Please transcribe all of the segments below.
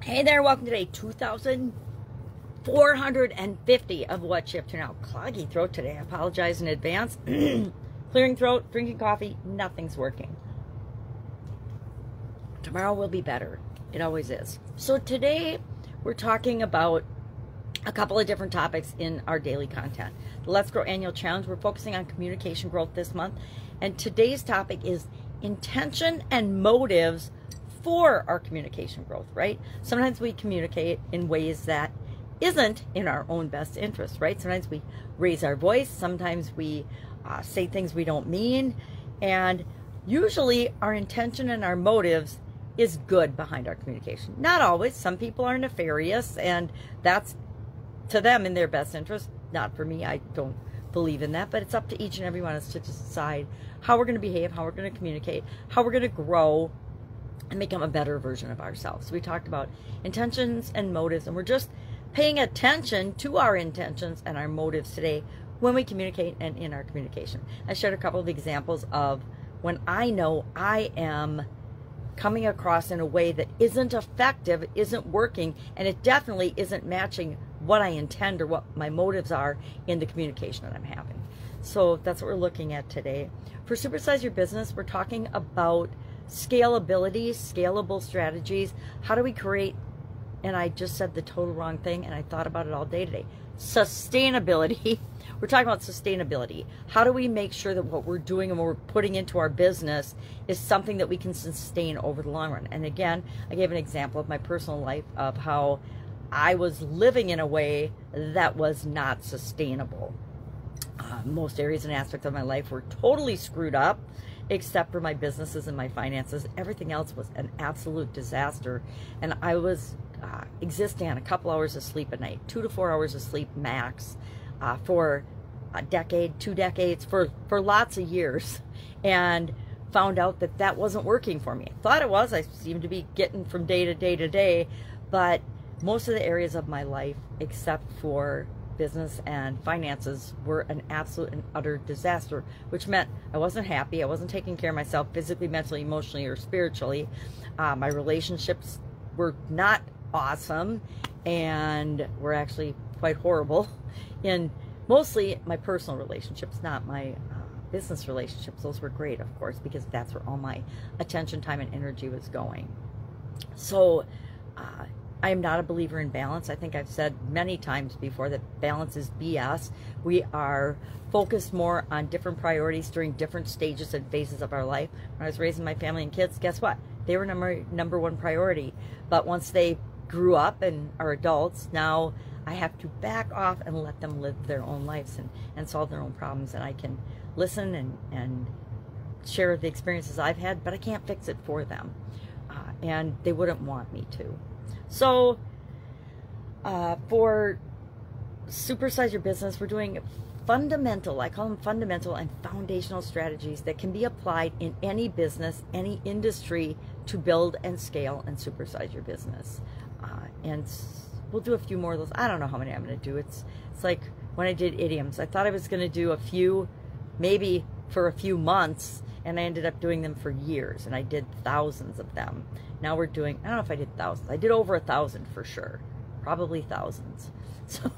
Hey there, welcome to day 2,450 of What Shift to Now. Cloggy throat today. I apologize in advance. Clearing throat, drinking coffee, nothing's working. Tomorrow will be better. It always is. So today we're talking about a couple of different topics in our daily content. The Let's Grow Annual Challenge, we're focusing on communication growth this month. And today's topic is intention and motives for our communication growth, right? Sometimes we communicate in ways that isn't in our own best interest, right? Sometimes we raise our voice. Sometimes we say things we don't mean. And usually our intention and our motives is good behind our communication. Not always. Some people are nefarious, and that's to them in their best interest. Not for me. I don't believe in that, but it's up to each and every one of us to decide how we're going to behave, how we're going to communicate, how we're going to grow and become a better version of ourselves. We talked about intentions and motives, and we're just paying attention to our intentions and our motives today when we communicate and in our communication. I shared a couple of examples of when I know I am coming across in a way that isn't effective, isn't working, and it definitely isn't matching what I intend or what my motives are in the communication that I'm having. So that's what we're looking at today. For Supersize Your Business, we're talking about scalability, scalable strategies. How do we create, and I just said the total wrong thing and I thought about it all day today, sustainability. We're talking about sustainability. How do we make sure that what we're doing and what we're putting into our business is something that we can sustain over the long run? And again, I gave an example of my personal life of how I was living in a way that was not sustainable. Most areas and aspects of my life were totally screwed up, except for my businesses and my finances. Everything else was an absolute disaster. And I was existing on a couple hours of sleep a night, 2 to 4 hours of sleep max, for a decade, 2 decades, for lots of years. And found out that that wasn't working for me. I thought it was. I seemed to be getting from day to day to day. But most of the areas of my life, except for business and finances, were an absolute and utter disaster, which meant I wasn't happy. I wasn't taking care of myself physically, mentally, emotionally, or spiritually. My relationships were not awesome and were actually quite horrible in mostly my personal relationships, not my business relationships. Those were great, of course, because that's where all my attention, time, and energy was going. So I am not a believer in balance. I think I've said many times before that balance is BS. We are focused more on different priorities during different stages and phases of our life. When I was raising my family and kids, guess what? They were number one priority. But once they grew up and are adults, now I have to back off and let them live their own lives and solve their own problems. And I can listen and share the experiences I've had, but I can't fix it for them. And they wouldn't want me to. So for Supersize Your Business, we're doing fundamental, I call them fundamental and foundational strategies that can be applied in any business, any industry, to build and scale and supersize your business. And we'll do a few more of those. I don't know how many I'm going to do. It's like when I did idioms. I thought I was going to do a few, maybe for a few months, and I ended up doing them for years, and I did thousands of them. Now we're doing, I don't know if I did thousands. I did over 1,000 for sure. Probably thousands. So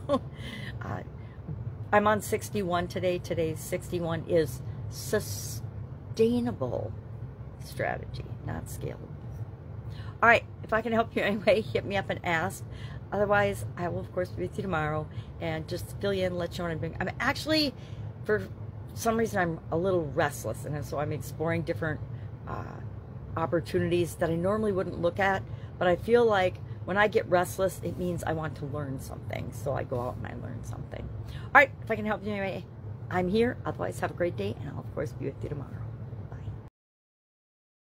I'm on 61 today. Today's 61 is sustainable strategy, not scalable. All right, if I can help you anyway, hit me up and ask. Otherwise, I will, of course, be with you tomorrow and just fill you in, let you know what I'm doing. I'm actually, for some reason, I'm a little restless, and so I'm exploring different opportunities that I normally wouldn't look at, but I feel like when I get restless, it means I want to learn something, so I go out and I learn something. All right, if I can help you anyway, I'm here. Otherwise, have a great day, and I'll, of course, be with you tomorrow.